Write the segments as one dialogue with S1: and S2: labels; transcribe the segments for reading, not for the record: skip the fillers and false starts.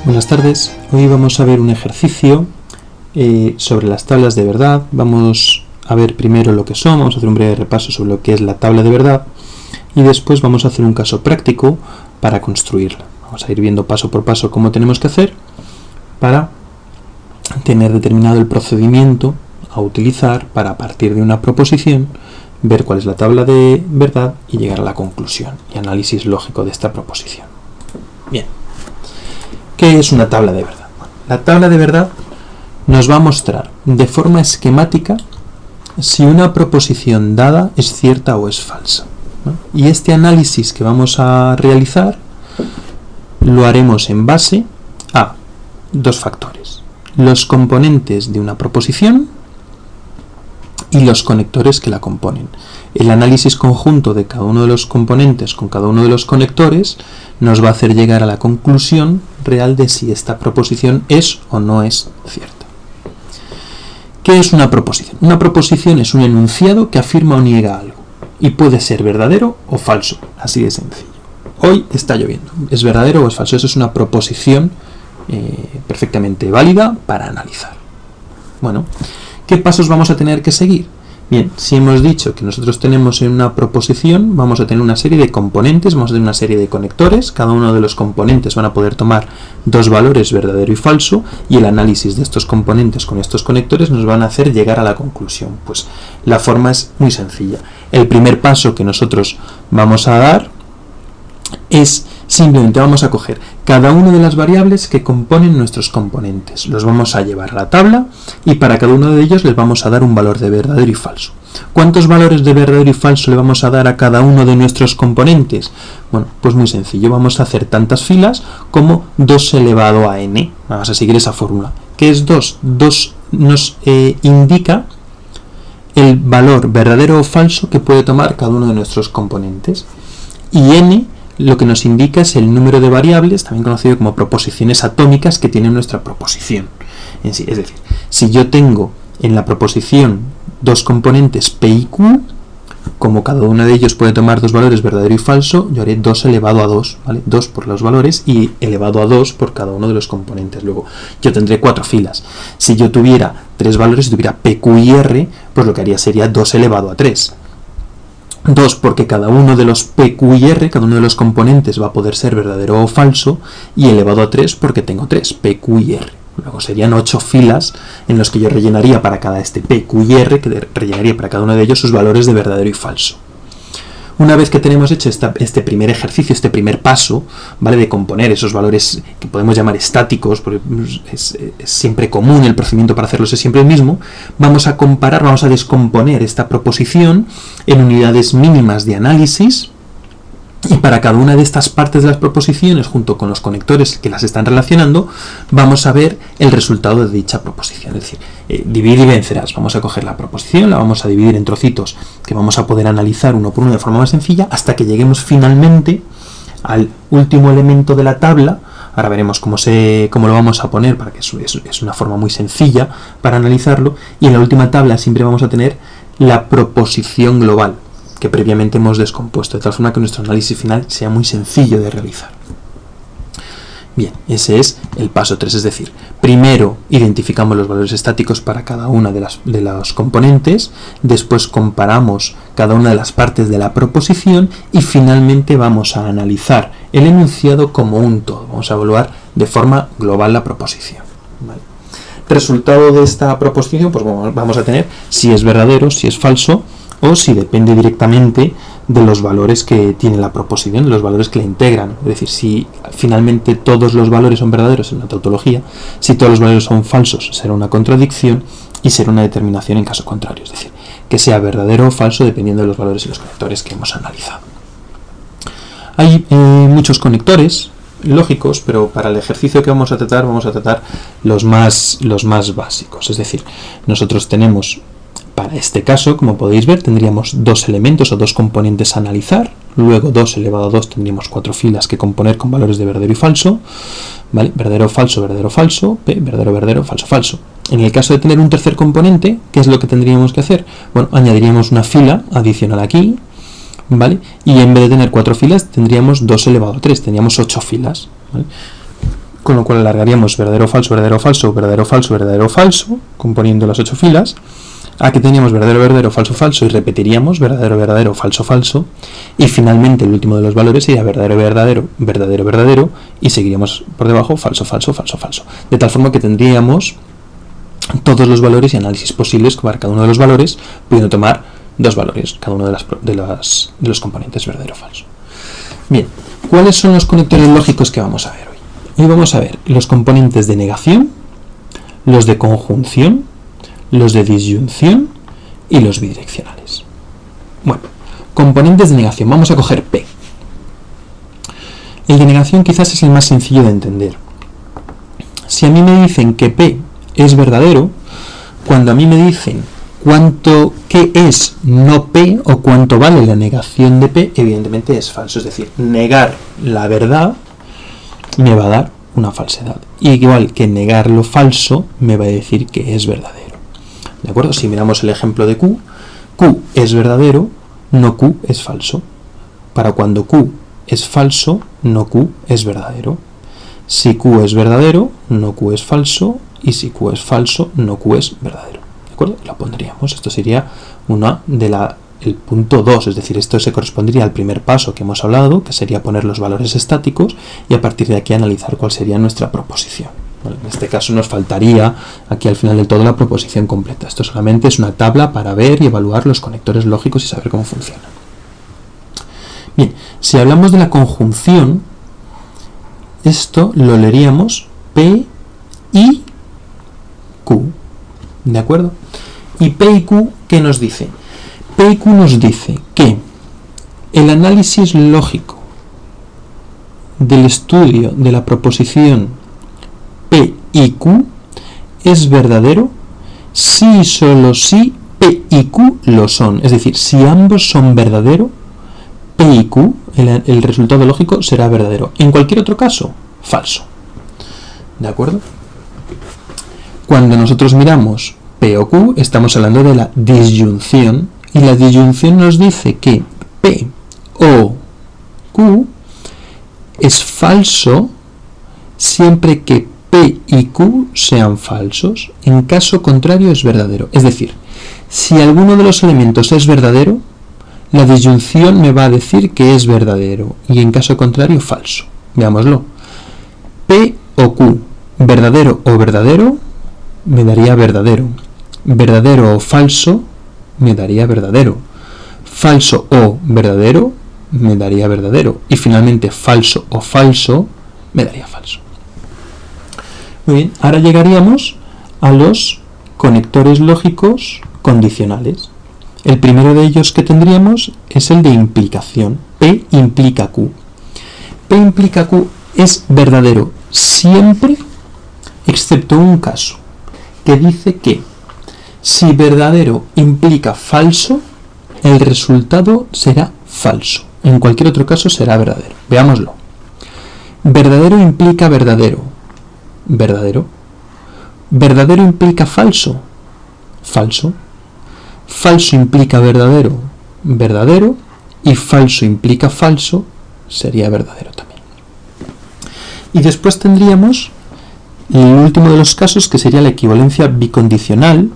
S1: Buenas tardes, hoy vamos a ver un ejercicio sobre las tablas de verdad. Vamos a ver primero lo que son, vamos a hacer un breve repaso sobre lo que es la tabla de verdad y después vamos a hacer un caso práctico para construirla. Vamos a ir viendo paso por paso cómo tenemos que hacer para tener determinado el procedimiento a utilizar para, a partir de una proposición, ver cuál es la tabla de verdad y llegar a la conclusión y análisis lógico de esta proposición. Bien. ¿Qué es una tabla de verdad? La tabla de verdad nos va a mostrar de forma esquemática si una proposición dada es cierta o es falsa, ¿no? Y este análisis que vamos a realizar lo haremos en base a dos factores: los componentes de una proposición y los conectores que la componen. El análisis conjunto de cada uno de los componentes con cada uno de los conectores nos va a hacer llegar a la conclusión real de si esta proposición es o no es cierta. ¿Qué es una proposición? Una proposición es un enunciado que afirma o niega algo y puede ser verdadero o falso, así de sencillo. Hoy está lloviendo, ¿es verdadero o es falso? Eso es una proposición perfectamente válida para analizar. Bueno, ¿qué pasos vamos a tener que seguir? Bien, si hemos dicho que nosotros tenemos en una proposición, vamos a tener una serie de componentes, vamos a tener una serie de conectores, cada uno de los componentes van a poder tomar dos valores, verdadero y falso, y el análisis de estos componentes con estos conectores nos van a hacer llegar a la conclusión. Pues la forma es muy sencilla. El primer paso que nosotros vamos a dar es simplemente vamos a coger cada una de las variables que componen nuestros componentes, los vamos a llevar a la tabla y para cada uno de ellos les vamos a dar un valor de verdadero y falso. ¿Cuántos valores de verdadero y falso le vamos a dar a cada uno de nuestros componentes? Bueno, pues muy sencillo, vamos a hacer tantas filas como 2 elevado a n. Vamos a seguir esa fórmula. ¿Qué es 2? 2 nos indica el valor verdadero o falso que puede tomar cada uno de nuestros componentes. Y n lo que nos indica es el número de variables, también conocido como proposiciones atómicas, que tiene nuestra proposición en sí. Es decir, si yo tengo en la proposición dos componentes p y q, como cada uno de ellos puede tomar dos valores verdadero y falso, yo haré 2 elevado a 2, ¿vale? 2 por los valores y elevado a 2 por cada uno de los componentes. Luego yo tendré 4 filas. Si yo tuviera 3 valores, si tuviera p, q y r, pues lo que haría sería 2 elevado a 3. 2 porque cada uno de los p, q y r, cada uno de los componentes va a poder ser verdadero o falso, y elevado a 3 porque tengo 3, p, q y r. Luego serían 8 filas en los que yo rellenaría para cada p, q y r, que rellenaría para cada uno de ellos sus valores de verdadero y falso. Una vez que tenemos hecho este primer ejercicio, este primer paso, ¿vale?, de componer esos valores que podemos llamar estáticos, porque es siempre común, el procedimiento para hacerlos es siempre el mismo, vamos a comparar, vamos a descomponer esta proposición en unidades mínimas de análisis, y para cada una de estas partes de las proposiciones, junto con los conectores que las están relacionando, vamos a ver el resultado de dicha proposición. Es decir, divide y vencerás. Vamos a coger la proposición, la vamos a dividir en trocitos que vamos a poder analizar uno por uno de forma más sencilla, hasta que lleguemos finalmente al último elemento de la tabla. Ahora veremos cómo lo vamos a poner, para que es una forma muy sencilla para analizarlo. Y en la última tabla siempre vamos a tener la proposición global, que previamente hemos descompuesto, de tal forma que nuestro análisis final sea muy sencillo de realizar. Bien, ese es el paso 3, es decir, primero identificamos los valores estáticos para cada una de los componentes, después comparamos cada una de las partes de la proposición y finalmente vamos a analizar el enunciado como un todo. Vamos a evaluar de forma global la proposición, ¿vale? Resultado de esta proposición, pues vamos a tener si es verdadero, si es falso, o si depende directamente de los valores que tiene la proposición, de los valores que la integran. Es decir, si finalmente todos los valores son verdaderos, en una tautología; si todos los valores son falsos, será una contradicción, y será una determinación en caso contrario. Es decir, que sea verdadero o falso dependiendo de los valores y los conectores que hemos analizado. Hay muchos conectores lógicos, pero para el ejercicio que vamos a tratar los más básicos. Es decir, nosotros tenemos, para este caso, como podéis ver, tendríamos dos elementos o dos componentes a analizar. Luego 2 elevado a 2 tendríamos 4 filas que componer con valores de verdadero y falso, ¿vale? Verdadero, falso, p, verdadero, falso. En el caso de tener un tercer componente, ¿qué es lo que tendríamos que hacer? Bueno, añadiríamos una fila adicional aquí, ¿vale? Y en vez de tener 4 filas, tendríamos 2 elevado a 3, tendríamos 8 filas, ¿vale? con lo cual alargaríamos verdadero, falso, verdadero, falso, verdadero, falso, verdadero, falso, componiendo las 8 filas. Aquí teníamos verdadero, verdadero, falso, falso y repetiríamos verdadero, verdadero, falso, falso. Y finalmente el último de los valores sería verdadero, verdadero, verdadero, verdadero y seguiríamos por debajo falso, falso, falso, falso. De tal forma que tendríamos todos los valores y análisis posibles para cada uno de los valores, pudiendo tomar 2 valores, cada uno de los componentes verdadero o falso. Bien, ¿cuáles son los conectores lógicos que vamos a ver hoy? Hoy vamos a ver los componentes de negación, los de conjunción, los de disyunción y los bidireccionales. Bueno, componentes de negación. Vamos a coger P. El de negación quizás es el más sencillo de entender. Si a mí me dicen que P es verdadero, cuando a mí me dicen qué es no P o cuánto vale la negación de P, evidentemente es falso. Es decir, negar la verdad me va a dar una falsedad. Y igual que negar lo falso me va a decir que es verdadero. ¿De acuerdo? Si miramos el ejemplo de Q, Q es verdadero, no Q es falso. Para cuando Q es falso, no Q es verdadero. Si Q es verdadero, no Q es falso. Y si Q es falso, no Q es verdadero. ¿De acuerdo? Lo pondríamos. Esto sería el punto 2, es decir, esto se correspondería al primer paso que hemos hablado, que sería poner los valores estáticos y a partir de aquí analizar cuál sería nuestra proposición. Bueno, en este caso nos faltaría aquí al final del todo la proposición completa. Esto solamente es una tabla para ver y evaluar los conectores lógicos y saber cómo funcionan. Bien, si hablamos de la conjunción, esto lo leeríamos P y Q. ¿De acuerdo? Y P y Q, ¿qué nos dice? P y Q nos dice que el análisis lógico del estudio de la proposición P y Q es verdadero si y solo si P y Q lo son. Es decir, si ambos son verdadero, P y Q, el resultado lógico será verdadero. En cualquier otro caso, falso. ¿De acuerdo? Cuando nosotros miramos P o Q, estamos hablando de la disyunción, y la disyunción nos dice que P o Q es falso siempre que P y Q sean falsos. En caso contrario es verdadero. Es decir, si alguno de los elementos es verdadero, la disyunción me va a decir que es verdadero, y en caso contrario falso. Veámoslo. P o Q, verdadero o verdadero, me daría verdadero. Verdadero o falso, me daría verdadero. Falso o verdadero, me daría verdadero. Y finalmente falso o falso, me daría falso. Muy bien, ahora llegaríamos a los conectores lógicos condicionales. El primero de ellos que tendríamos es el de implicación. P implica Q. P implica Q es verdadero siempre, excepto un caso, que dice que si verdadero implica falso, el resultado será falso. En cualquier otro caso será verdadero. Veámoslo. Verdadero implica verdadero. Verdadero. Verdadero implica falso. Falso. Falso implica verdadero. Verdadero. Y falso implica falso. Sería verdadero también. Y después tendríamos el último de los casos, que sería la equivalencia bicondicional,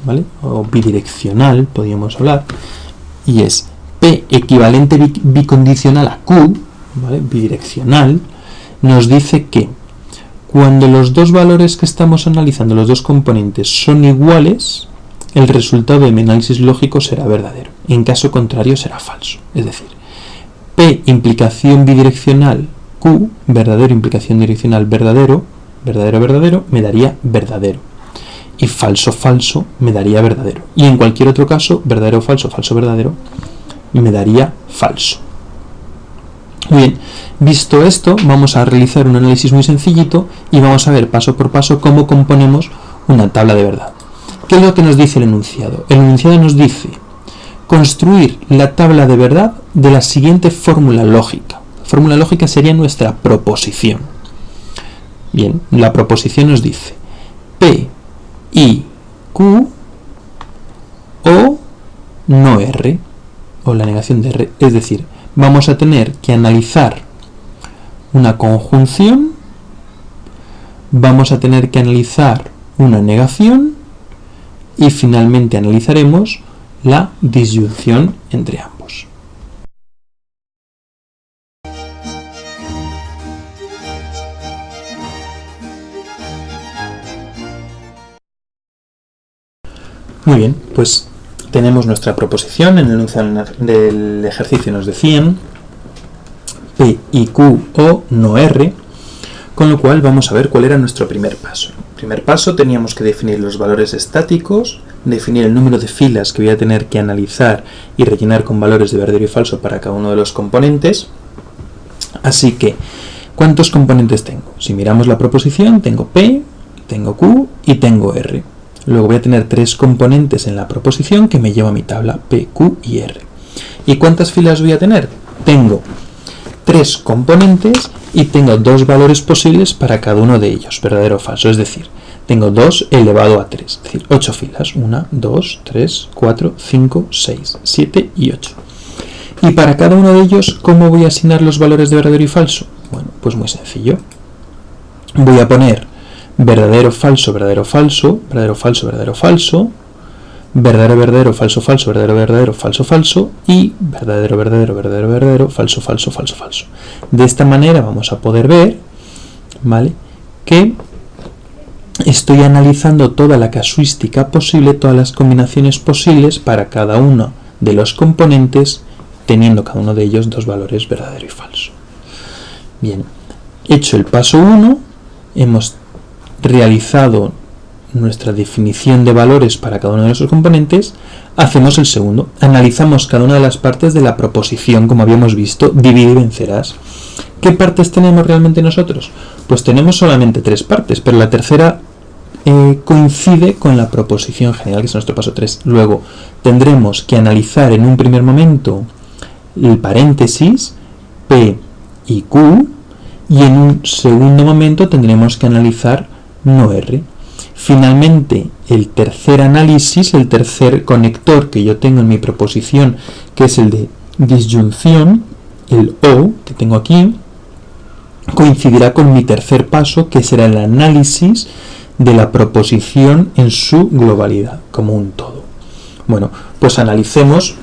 S1: ¿vale? O bidireccional, podríamos hablar, y es P equivalente bicondicional a Q, ¿vale? Bidireccional, nos dice que cuando los dos valores que estamos analizando, los dos componentes, son iguales, el resultado de mi análisis lógico será verdadero. En caso contrario será falso. Es decir, P implicación bidireccional Q, verdadero implicación direccional verdadero, verdadero verdadero, me daría verdadero. Y falso falso me daría verdadero. Y en cualquier otro caso, verdadero falso, falso verdadero, me daría falso. Muy bien, visto esto, vamos a realizar un análisis muy sencillito y vamos a ver paso por paso cómo componemos una tabla de verdad. ¿Qué es lo que nos dice el enunciado? El enunciado nos dice construir la tabla de verdad de la siguiente fórmula lógica. La fórmula lógica sería nuestra proposición. Bien, la proposición nos dice P y Q o no R, o la negación de R. Es decir, vamos a tener que analizar una conjunción vamos a tener que analizar una negación y finalmente analizaremos la disyunción entre ambos. Muy bien, pues tenemos nuestra proposición. En el enunciado del ejercicio nos decían P y Q o no R, con lo cual vamos a ver cuál era nuestro primer paso. En el primer paso teníamos que definir los valores estáticos, definir el número de filas que voy a tener que analizar y rellenar con valores de verdadero y falso para cada uno de los componentes. Así que, ¿cuántos componentes tengo? Si miramos la proposición, tengo P, tengo Q y tengo R. Luego voy a tener 3 componentes en la proposición que me lleva a mi tabla P, Q y R. ¿Y cuántas filas voy a tener? Tengo 3 componentes y tengo 2 valores posibles para cada uno de ellos, verdadero o falso. Es decir, tengo 2 elevado a 3, es decir, 8 filas. 1, 2, 3, 4, 5, 6, 7 y 8. Y para cada uno de ellos, ¿cómo voy a asignar los valores de verdadero y falso? Bueno, pues muy sencillo. Voy a poner verdadero, falso, verdadero, falso, verdadero, falso, verdadero, falso, verdadero, verdadero, falso, falso, verdadero, verdadero, falso, falso y verdadero, verdadero, verdadero, verdadero, falso, falso, falso, falso. De esta manera vamos a poder ver, ¿vale?, que estoy analizando toda la casuística posible, todas las combinaciones posibles para cada uno de los componentes, teniendo cada uno de ellos 2 valores verdadero y falso. Bien, hecho el paso 1, hemos realizado nuestra definición de valores para cada uno de nuestros componentes. Hacemos el segundo, analizamos cada una de las partes de la proposición, como habíamos visto, divide y vencerás. ¿Qué partes tenemos realmente nosotros? Pues tenemos solamente 3 partes, pero la tercera coincide con la proposición general, que es nuestro paso 3. Luego tendremos que analizar en un primer momento el paréntesis P y Q, y en un segundo momento tendremos que analizar no R. Finalmente, el tercer análisis, el tercer conector que yo tengo en mi proposición, que es el de disyunción, el O que tengo aquí, coincidirá con mi tercer paso, que será el análisis de la proposición en su globalidad, como un todo. Bueno, pues analicemos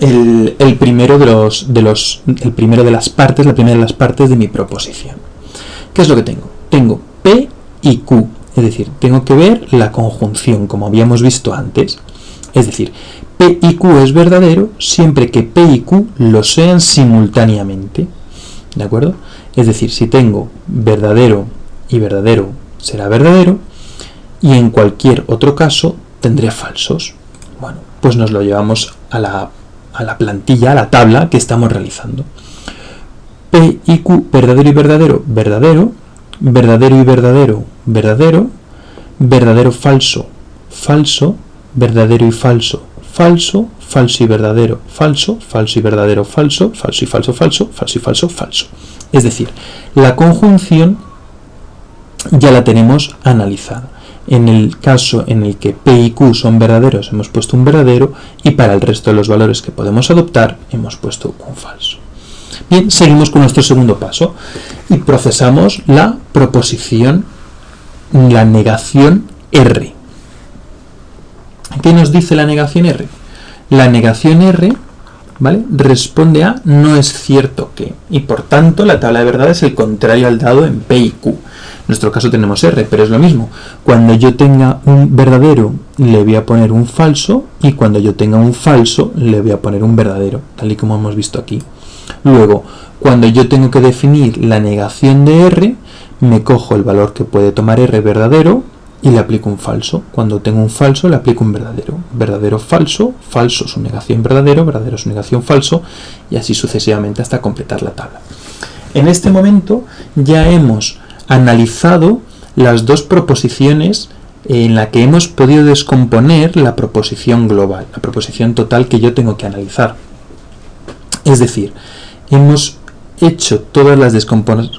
S1: el primero de las partes de mi proposición. ¿Qué es lo que tengo? Tengo P y Q, es decir, tengo que ver la conjunción, como habíamos visto antes. Es decir, P y Q es verdadero siempre que P y Q lo sean simultáneamente. ¿De acuerdo? Es decir, si tengo verdadero y verdadero, será verdadero, y en cualquier otro caso tendré falsos. Bueno, pues nos lo llevamos a la plantilla, a la tabla que estamos realizando. P y Q, verdadero y verdadero, verdadero, verdadero y verdadero, verdadero, verdadero, falso, falso, verdadero y falso, falso, falso y verdadero, falso, falso y verdadero, falso, falso y falso, falso, falso y falso, falso. Es decir, la conjunción ya la tenemos analizada. En el caso en el que P y Q son verdaderos, hemos puesto un verdadero, y para el resto de los valores que podemos adoptar, hemos puesto un falso. Bien, seguimos con nuestro segundo paso y procesamos la proposición, la negación R. ¿Qué nos dice la negación R? La negación R, ¿vale?, responde a no es cierto que, y por tanto la tabla de verdad es el contrario al dado en P y Q. En nuestro caso tenemos R, pero es lo mismo. Cuando yo tenga un verdadero, le voy a poner un falso, y cuando yo tenga un falso, le voy a poner un verdadero, tal y como hemos visto aquí. Luego, cuando yo tengo que definir la negación de R, me cojo el valor que puede tomar R verdadero y le aplico un falso. Cuando tengo un falso, le aplico un verdadero. Verdadero, falso, falso su negación verdadero, verdadero su negación falso, y así sucesivamente hasta completar la tabla. En este momento ya hemos analizado las dos proposiciones en la que hemos podido descomponer la proposición global, la proposición total que yo tengo que analizar. Es decir, hemos hecho todas las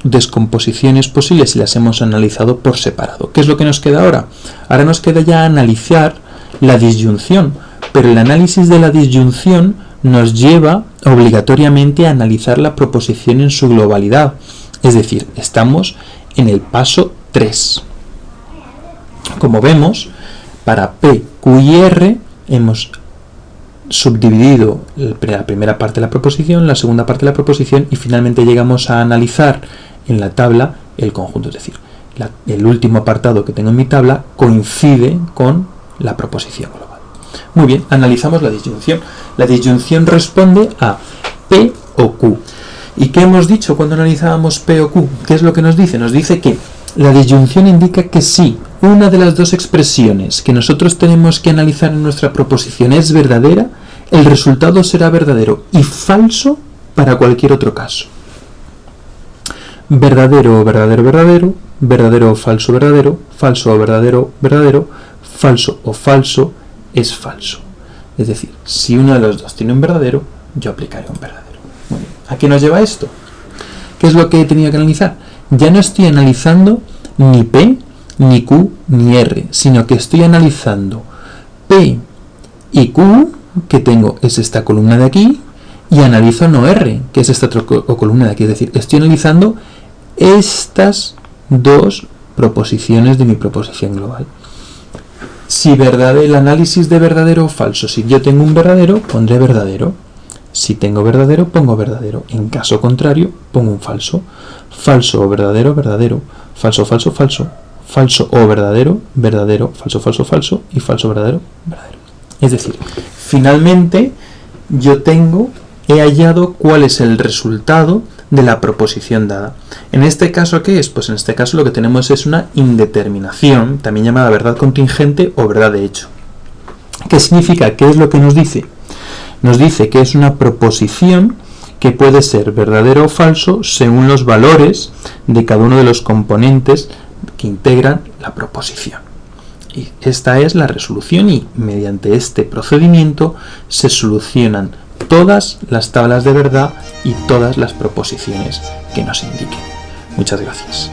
S1: descomposiciones posibles y las hemos analizado por separado. ¿Qué es lo que nos queda ahora? Ahora nos queda ya analizar la disyunción, pero el análisis de la disyunción nos lleva obligatoriamente a analizar la proposición en su globalidad. Es decir, estamos en el paso 3. Como vemos, para P, Q y R hemos subdividido la primera parte de la proposición, la segunda parte de la proposición y finalmente llegamos a analizar en la tabla el conjunto, es decir, el último apartado que tengo en mi tabla coincide con la proposición global. Muy bien, analizamos la disyunción. La disyunción responde a P o Q. ¿Y qué hemos dicho cuando analizábamos P o Q? ¿Qué es lo que nos dice? Nos dice que la disyunción indica que si una de las dos expresiones que nosotros tenemos que analizar en nuestra proposición es verdadera, el resultado será verdadero y falso para cualquier otro caso. Verdadero o verdadero verdadero, verdadero o falso verdadero, falso o verdadero verdadero, falso o falso es falso. Es decir, si uno de los dos tiene un verdadero, yo aplicaré un verdadero. Muy bien. ¿A qué nos lleva esto? ¿Qué es lo que he tenido que analizar? Ya no estoy analizando ni P, ni Q, ni R, sino que estoy analizando P y Q, que tengo es esta columna de aquí, y analizo no R, que es esta otra columna de aquí. Es decir, estoy analizando estas dos proposiciones de mi proposición global. Si el análisis de verdadero o falso, si yo tengo un verdadero, pondré verdadero. Si tengo verdadero, pongo verdadero. En caso contrario, pongo un falso. Falso o verdadero, verdadero. Falso, falso, falso. Falso o verdadero, verdadero. Falso, falso, falso. Y falso, verdadero, verdadero. Es decir, finalmente yo he hallado cuál es el resultado de la proposición dada. En este caso, ¿qué es? Pues en este caso lo que tenemos es una indeterminación, también llamada verdad contingente o verdad de hecho. ¿Qué significa? ¿Qué es lo que nos dice? Nos dice que es una proposición que puede ser verdadero o falso según los valores de cada uno de los componentes que integran la proposición. Y esta es la resolución y mediante este procedimiento se solucionan todas las tablas de verdad y todas las proposiciones que nos indiquen. Muchas gracias.